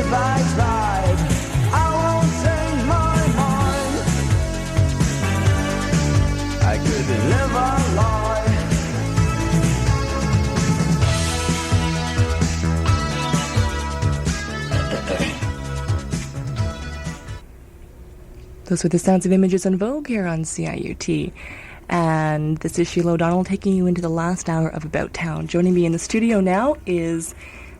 if I tried. I won't change my mind. I couldn't live a lie. Those were the sounds of Images in Vogue here on CIUT. And this is Sheila O'Donnell taking you into the last hour of About Town. Joining me in the studio now is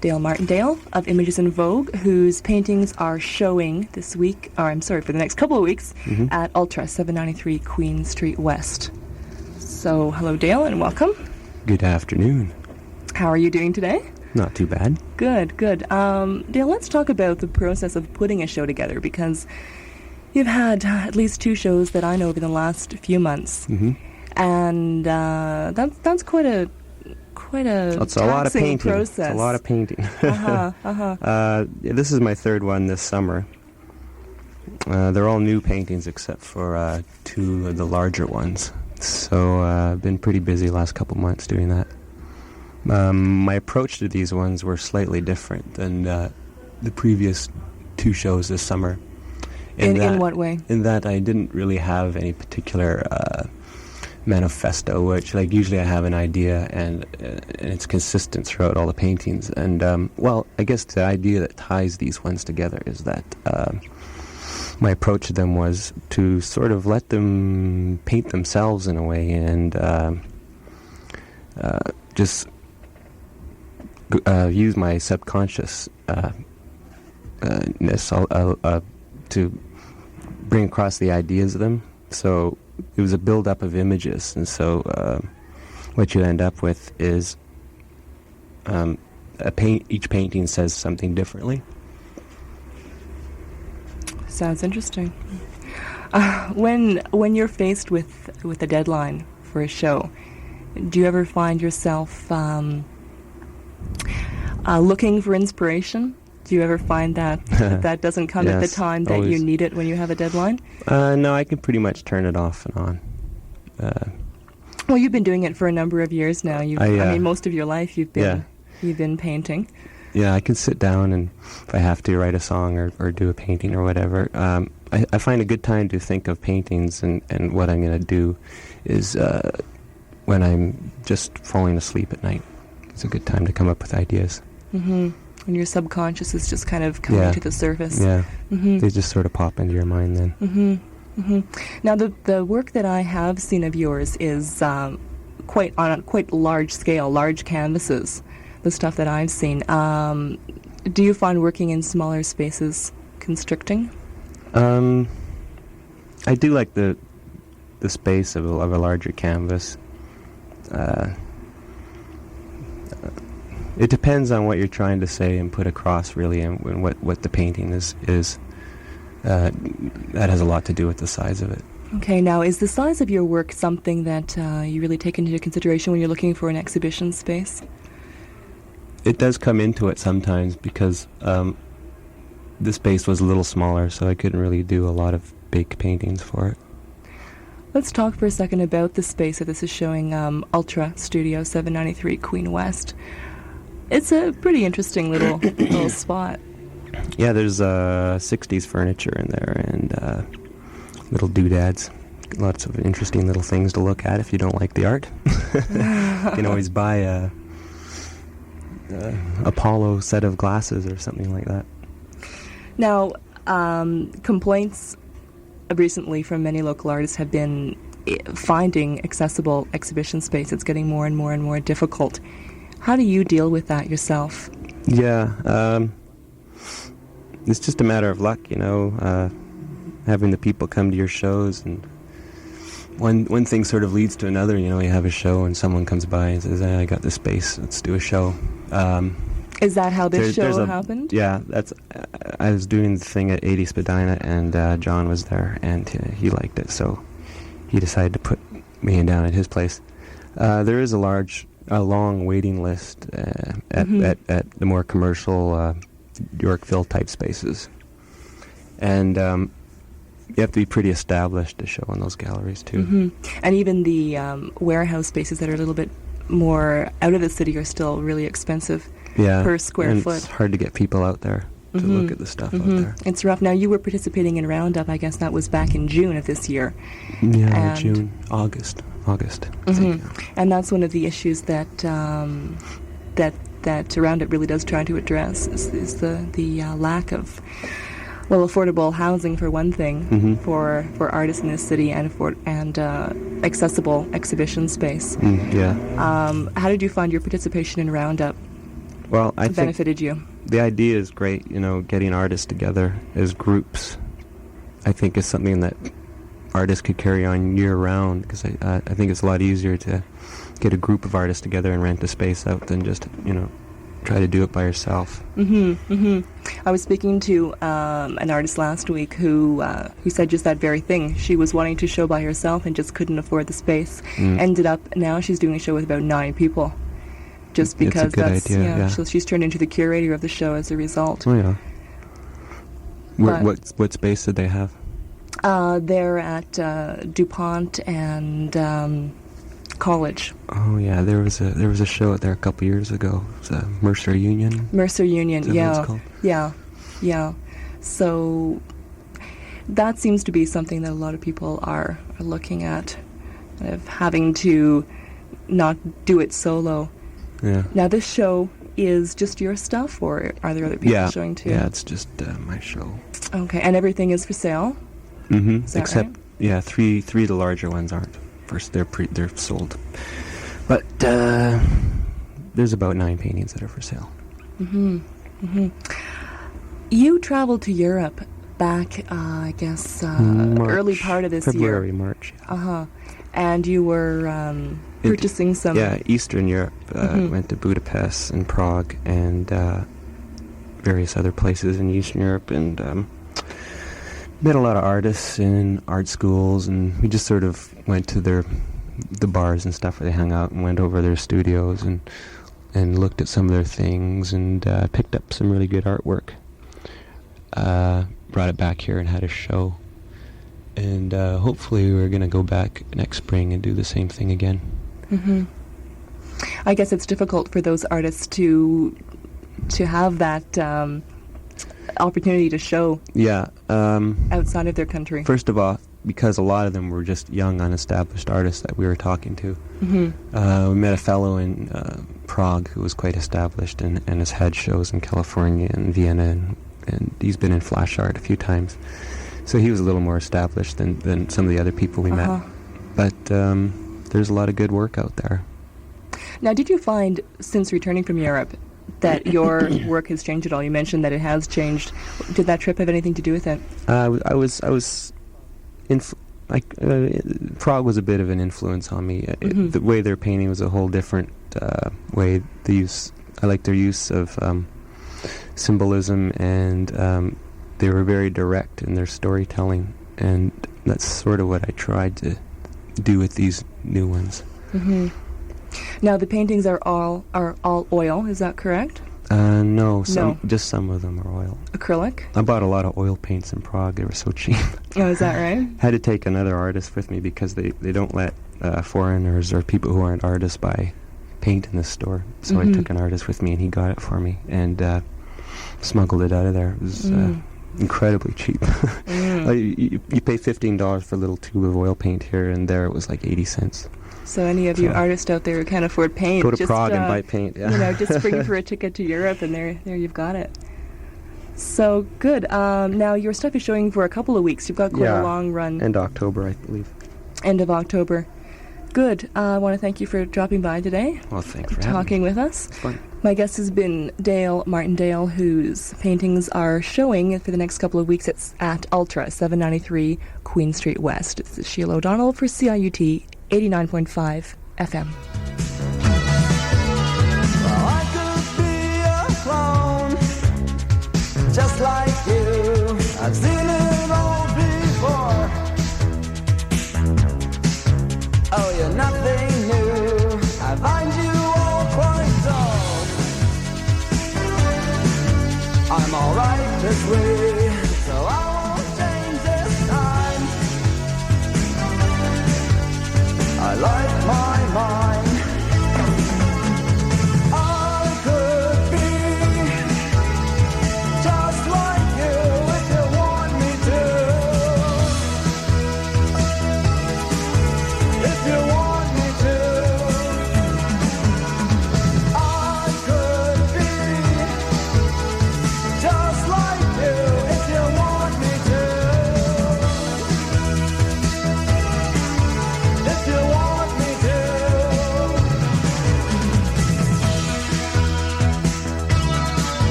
Dale Martindale of Images in Vogue, whose paintings are showing this week, or I'm sorry, for the next couple of weeks, at Ultra, 793 Queen Street West. So, hello Dale, and welcome. Good afternoon. How are you doing today? Not too bad. Good, good. Dale, let's talk about the process of putting a show together, because you've had at least 2 shows that I know over the last few months, and that's quite a it's a lot of taxing painting. process. It's a lot of painting. This is my 3rd one this summer. They're all new paintings except for 2 of the larger ones. So I've been pretty busy the last couple months doing that. My approach to these ones were slightly different than the previous 2 shows this summer. In what way? In that I didn't really have any particular manifesto, which, like, usually I have an idea and it's consistent throughout all the paintings. And, well, I guess the idea that ties these ones together is that my approach to them was to sort of let them paint themselves in a way and just use my subconsciousness to bring across the ideas of them. So it was a build-up of images, and so what you end up with is each painting says something differently. Sounds interesting. When you're faced with a deadline for a show, do you ever find yourself looking for inspiration? Do you ever find that that doesn't come at the time that you need it when you have a deadline? No, I can pretty much turn it off and on. Well, you've been doing it for a number of years now. I mean, most of your life you've been painting. Yeah, I can sit down and, if I have to, write a song or do a painting or whatever. I find a good time to think of paintings and what I'm going to do is when I'm just falling asleep at night. It's a good time to come up with ideas. Mm-hmm. When your subconscious is just kind of coming to the surface. Yeah, they just sort of pop into your mind then. Now, the work that I have seen of yours is quite on a quite large scale, large canvases, the stuff that I've seen. Do you find working in smaller spaces constricting? I do like the space of a larger canvas. It depends on what you're trying to say and put across, really, and what the painting is. That has a lot to do with the size of it. Okay, now, is the size of your work something that you really take into consideration when you're looking for an exhibition space? It does come into it sometimes because the space was a little smaller, so I couldn't really do a lot of big paintings for it. Let's talk for a second about the space that this is showing, Ultra Studio, 793 Queen West. It's a pretty interesting little spot. Yeah, there's 60s furniture in there and little doodads. Lots of interesting little things to look at if you don't like the art. You can always buy a Apollo set of glasses or something like that. Now, complaints recently from many local artists have been finding accessible exhibition space. It's getting more and more and more difficult. How do you deal with that yourself? Yeah, it's just a matter of luck, having the people come to your shows, and one thing sort of leads to another. You have a show and someone comes by and says, I got this space, let's do a show. Is that how this show happened? Yeah, I was doing the thing at 80 Spadina, and John was there, and he liked it, so he decided to put me down at his place. There is a long waiting list at the more commercial Yorkville type spaces, and you have to be pretty established to show in those galleries too. And even the warehouse spaces that are a little bit more out of the city are still really expensive per square foot. It's hard to get people out there. to look at the stuff out there. It's rough. Now, you were participating in Roundup. I guess that was back in June of this year. Yeah, And- June, August. I think, yeah. And that's one of the issues that that Roundup really does try to address is the lack of, well, affordable housing for one thing, for artists in this city, and accessible exhibition space. Yeah. How did you find your participation in Roundup Well, I think benefited you? the idea is great. You know, getting artists together as groups, I think, is something that artists could carry on year-round, because I think it's a lot easier to get a group of artists together and rent a space out than just, try to do it by yourself. I was speaking to an artist last week who said just that very thing. She was wanting to show by herself and just couldn't afford the space. Ended up, now she's doing a show with about 9 people. Just It's a because good that's, idea, yeah. So she's turned into the curator of the show as a result. Oh, yeah. But- What space did they have? They're at DuPont and College. Oh, yeah, there was a show out there a couple years ago. It was Mercer Union. Mercer Union, Is that what it's called? Yeah. So that seems to be something that a lot of people are looking at, of having to not do it solo. Yeah. Now, this show is just your stuff, or are there other people showing too? Yeah, it's just my show. Okay, and everything is for sale? Mm-hmm. Is that Except, right? yeah, three of the larger ones aren't. First, they're sold. But there's about 9 paintings that are for sale. You traveled to Europe back, I guess, early part of this February, year. March. And you were purchasing some... Yeah, Eastern Europe. Went to Budapest and Prague and various other places in Eastern Europe, and met a lot of artists in art schools, and we just sort of went to the bars and stuff where they hung out, and went over their studios and looked at some of their things, and picked up some really good artwork. Brought it back here and had a show, and hopefully we're going to go back next spring and do the same thing again. I guess it's difficult for those artists to have that opportunity to show outside of their country. First of all, because a lot of them were just young, unestablished artists that we were talking to. We met a fellow in Prague who was quite established and has had shows in California and Vienna, and he's been in Flash Art a few times. So he was a little more established than some of the other people we met. But there's a lot of good work out there. Now, did you find, since returning from Europe, that your work has changed at all? You mentioned that it has changed. Did that trip have anything to do with it? I was Prague was a bit of an influence on me. The way they're painting was a whole different way. I like their use of symbolism, and they were very direct in their storytelling, and that's sort of what I tried to do with these new ones. Now, the paintings are all oil, is that correct? No, just some of them are oil. Acrylic? I bought a lot of oil paints in Prague. They were so cheap. Oh, is that right? Had to take another artist with me because they don't let foreigners or people who aren't artists buy paint in this store. So I took an artist with me, and he got it for me and smuggled it out of there. It was incredibly cheap. You pay $15 for a little tube of oil paint here, and there it was like 80 cents. So any of you artists out there who can't afford paint, Go to just, Prague and buy paint. Yeah. Just spring for a ticket to Europe, and there you've got it. So good. Now your stuff is showing for a couple of weeks. You've got quite a long run. End October, I believe. End of October. Good. I want to thank you for dropping by today. Well, thanks for talking with us. It's fun. My guest has been Dale Martindale, whose paintings are showing for the next couple of weeks. It's at Ultra, 793 Queen Street West. It's Sheila O'Donnell for CIUT 89.5 FM. I could be a clone, just like you. I've seen